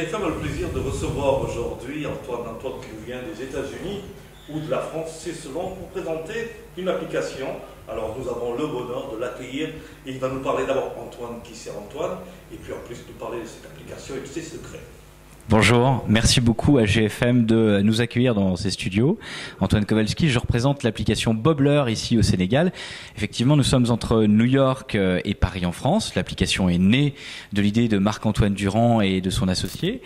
GFM a le plaisir de recevoir aujourd'hui Antoine qui nous vient des États-Unis ou de la France, c'est selon, pour présenter une application. Alors nous avons le bonheur de l'accueillir et il va nous parler d'abord Antoine, qui c'est Antoine, et puis en plus nous parler de cette application et de ses secrets. Bonjour, merci beaucoup à GFM de nous accueillir dans ses studios. Antoine Kowalski, je représente l'application Bobbler ici au Sénégal. Effectivement, nous sommes entre New York et Paris en France. L'application est née de l'idée de Marc-Antoine Durand et de son associé,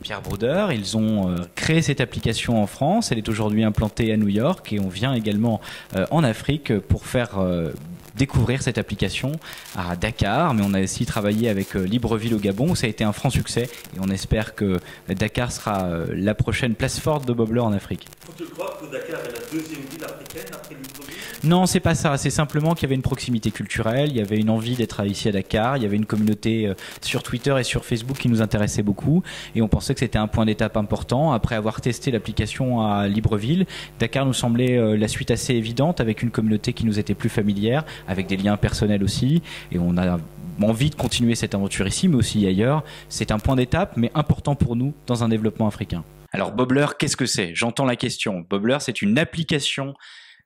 Pierre Brouder. Ils ont créé cette application en France. Elle est aujourd'hui implantée à New York et on vient également en Afrique pour faire découvrir cette application à Dakar, mais on a aussi travaillé avec Libreville au Gabon où ça a été un franc succès et on espère que Dakar sera la prochaine place forte de Bobbler en Afrique. Faut-il croire que Dakar est la deuxième ville africaine après Libreville? Non, c'est pas ça, c'est simplement qu'il y avait une proximité culturelle, il y avait une envie d'être ici à Dakar, il y avait une communauté sur Twitter et sur Facebook qui nous intéressait beaucoup et on pensait que c'était un point d'étape important. Après avoir testé l'application à Libreville, Dakar nous semblait la suite assez évidente avec une communauté qui nous était plus familière, avec des liens personnels aussi, et on a envie de continuer cette aventure ici, mais aussi ailleurs. C'est un point d'étape, mais important pour nous dans un développement africain. Alors Bobbler, qu'est-ce que c'est? J'entends la question. Bobbler, c'est une application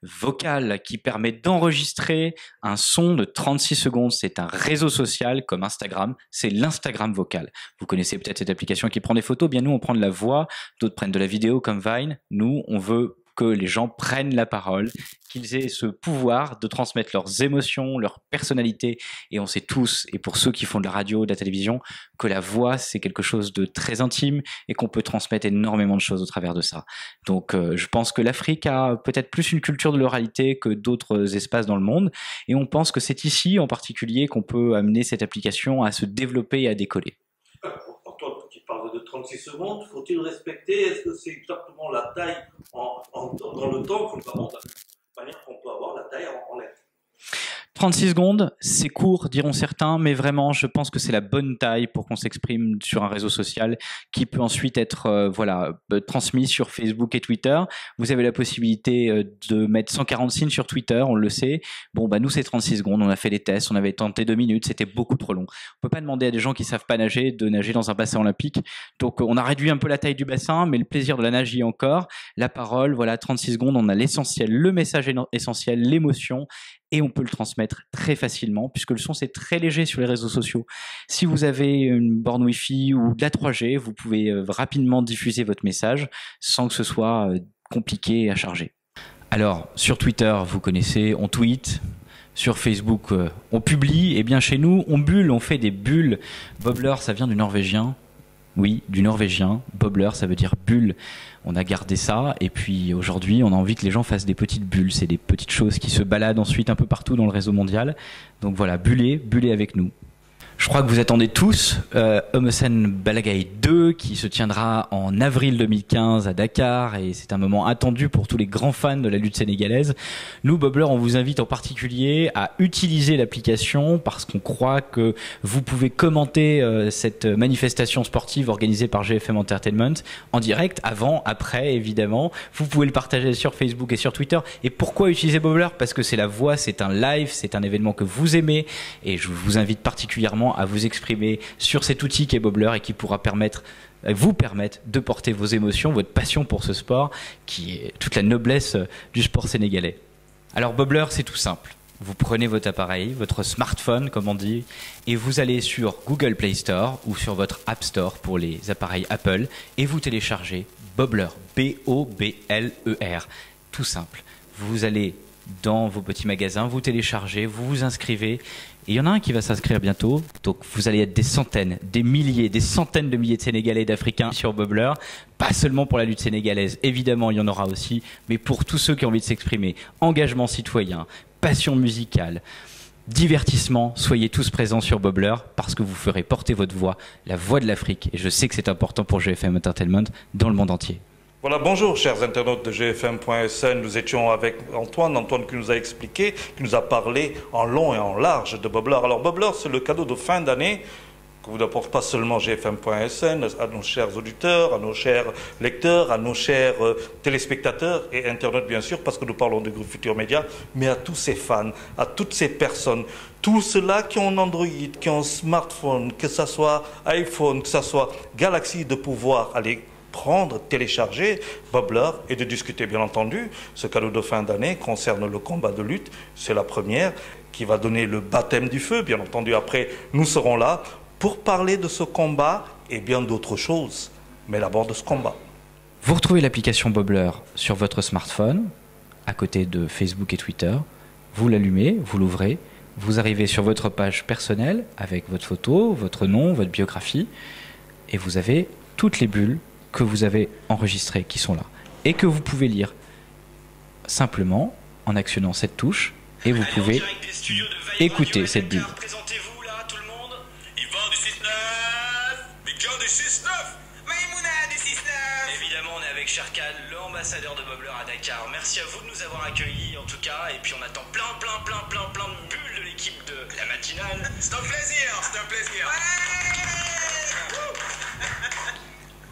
vocale qui permet d'enregistrer un son de 36 secondes. C'est un réseau social comme Instagram, c'est l'Instagram vocal. Vous connaissez peut-être cette application qui prend des photos, bien nous on prend de la voix, d'autres prennent de la vidéo comme Vine. Nous, on veut que les gens prennent la parole, qu'ils aient ce pouvoir de transmettre leurs émotions, leur personnalité. Et on sait tous, et pour ceux qui font de la radio, de la télévision, que la voix, c'est quelque chose de très intime et qu'on peut transmettre énormément de choses au travers de ça. Donc je pense que l'Afrique a peut-être plus une culture de l'oralité que d'autres espaces dans le monde. Et on pense que c'est ici, en particulier, qu'on peut amener cette application à se développer et à décoller. Antoine, tu parles de 36 secondes, faut-il respecter? Est-ce que c'est exactement la taille dans le temps, de la manière qu'on peut avoir la taille en lettres? 36 secondes, c'est court, diront certains, mais vraiment, je pense que c'est la bonne taille pour qu'on s'exprime sur un réseau social qui peut ensuite être transmis sur Facebook et Twitter. Vous avez la possibilité de mettre 140 signes sur Twitter, on le sait. Bon, bah nous, c'est 36 secondes. On a fait des tests, on avait tenté 2 minutes, c'était beaucoup trop long. On peut pas demander à des gens qui savent pas nager de nager dans un bassin olympique. Donc, on a réduit un peu la taille du bassin, mais le plaisir de la nage y est encore. La parole, voilà, 36 secondes, on a l'essentiel, le message essentiel, l'émotion. Et on peut le transmettre très facilement puisque le son c'est très léger sur les réseaux sociaux. Si vous avez une borne Wi-Fi ou de la 3G, vous pouvez rapidement diffuser votre message sans que ce soit compliqué à charger. Alors sur Twitter, vous connaissez, on tweet. Sur Facebook, on publie. Et bien chez nous, on bulle, on fait des bulles. Bobbler, ça vient du norvégien. Oui, du norvégien. Bobbler, ça veut dire bulle. On a gardé ça et puis aujourd'hui, on a envie que les gens fassent des petites bulles. C'est des petites choses qui se baladent ensuite un peu partout dans le réseau mondial. Donc voilà, bullez avec nous. Je crois que vous attendez tous Oumessène Balagaï 2 qui se tiendra en avril 2015 à Dakar et c'est un moment attendu pour tous les grands fans de la lutte sénégalaise. Nous, Bobbler, on vous invite en particulier à utiliser l'application parce qu'on croit que vous pouvez commenter cette manifestation sportive organisée par GFM Entertainment en direct, avant, après, évidemment. Vous pouvez le partager sur Facebook et sur Twitter. Et pourquoi utiliser Bobbler? Parce que c'est la voix, c'est un live, c'est un événement que vous aimez et je vous invite particulièrement à vous exprimer sur cet outil qu'est Bobbler et qui pourra vous permettre de porter vos émotions, votre passion pour ce sport qui est toute la noblesse du sport sénégalais. Alors Bobbler, c'est tout simple. Vous prenez votre appareil, votre smartphone comme on dit, et vous allez sur Google Play Store ou sur votre App Store pour les appareils Apple et vous téléchargez Bobbler, B-O-B-L-E-R. Tout simple. Vous allez dans vos petits magasins, vous téléchargez, vous vous inscrivez. Et il y en a un qui va s'inscrire bientôt. Donc vous allez être des centaines, des milliers, des centaines de milliers de Sénégalais et d'Africains sur Bobbler. Pas seulement pour la lutte sénégalaise, évidemment il y en aura aussi, mais pour tous ceux qui ont envie de s'exprimer. Engagement citoyen, passion musicale, divertissement, soyez tous présents sur Bobbler parce que vous ferez porter votre voix, la voix de l'Afrique. Et je sais que c'est important pour GFM Entertainment dans le monde entier. Voilà, bonjour chers internautes de GFM.sn, nous étions avec Antoine qui nous a expliqué, qui nous a parlé en long et en large de Bobbler. Alors Bobbler, c'est le cadeau de fin d'année que vous n'apportez pas seulement gfm.sn, à nos chers auditeurs, à nos chers lecteurs, à nos chers téléspectateurs et internautes bien sûr, parce que nous parlons du groupe Futur Média, mais à tous ces fans, à toutes ces personnes, tous ceux-là qui ont un Android, qui ont un smartphone, que ce soit iPhone, que ce soit Galaxy, de pouvoir aller prendre, télécharger Bubbler et de discuter bien entendu. Ce cadeau de fin d'année concerne le combat de lutte, c'est la première qui va donner le baptême du feu, bien entendu après nous serons là pour parler de ce combat et bien d'autres choses, mais d'abord de ce combat. Vous retrouvez l'application Bubbler sur votre smartphone, à côté de Facebook et Twitter, vous l'allumez, vous l'ouvrez, vous arrivez sur votre page personnelle avec votre photo, votre nom, votre biographie, et vous avez toutes les bulles que vous avez enregistrées qui sont là et que vous pouvez lire simplement en actionnant cette touche et vous pouvez écouter cette bulle. Présentez-vous là, tout le monde. Yvan du 6-9, Mika du 6-9, Maïmouna du 6-9. Évidemment, on est avec Sherkan, l'ambassadeur de Bubbler à Dakar. Merci à vous de nous avoir accueillis en tout cas. Et puis on attend plein de bulles de l'équipe de la matinale. C'est un plaisir, c'est un plaisir.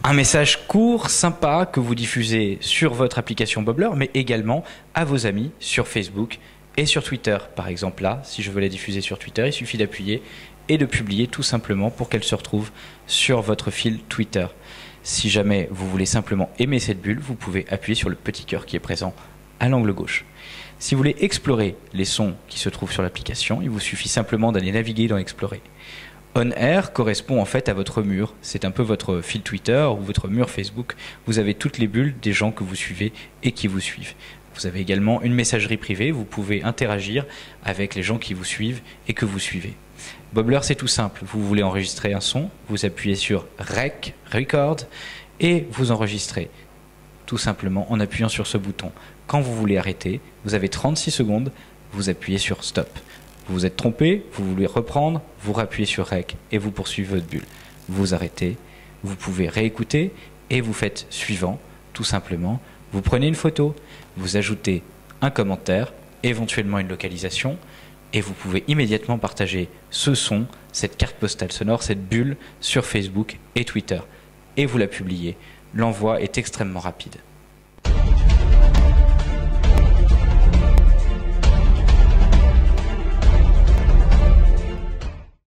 Un message court, sympa, que vous diffusez sur votre application Bubbler, mais également à vos amis sur Facebook et sur Twitter. Par exemple là, si je veux la diffuser sur Twitter, il suffit d'appuyer et de publier tout simplement pour qu'elle se retrouve sur votre fil Twitter. Si jamais vous voulez simplement aimer cette bulle, vous pouvez appuyer sur le petit cœur qui est présent à l'angle gauche. Si vous voulez explorer les sons qui se trouvent sur l'application, il vous suffit simplement d'aller naviguer dans Explorer. On Air correspond en fait à votre mur, c'est un peu votre fil Twitter ou votre mur Facebook. Vous avez toutes les bulles des gens que vous suivez et qui vous suivent. Vous avez également une messagerie privée, vous pouvez interagir avec les gens qui vous suivent et que vous suivez. Bubbler, c'est tout simple, vous voulez enregistrer un son, vous appuyez sur Rec, Record, et vous enregistrez tout simplement en appuyant sur ce bouton. Quand vous voulez arrêter, vous avez 36 secondes, vous appuyez sur Stop. Vous vous êtes trompé, vous voulez reprendre, vous rappuyez sur Rec et vous poursuivez votre bulle. Vous arrêtez, vous pouvez réécouter et vous faites suivant, tout simplement. Vous prenez une photo, vous ajoutez un commentaire, éventuellement une localisation, et vous pouvez immédiatement partager ce son, cette carte postale sonore, cette bulle sur Facebook et Twitter. Et vous la publiez. L'envoi est extrêmement rapide.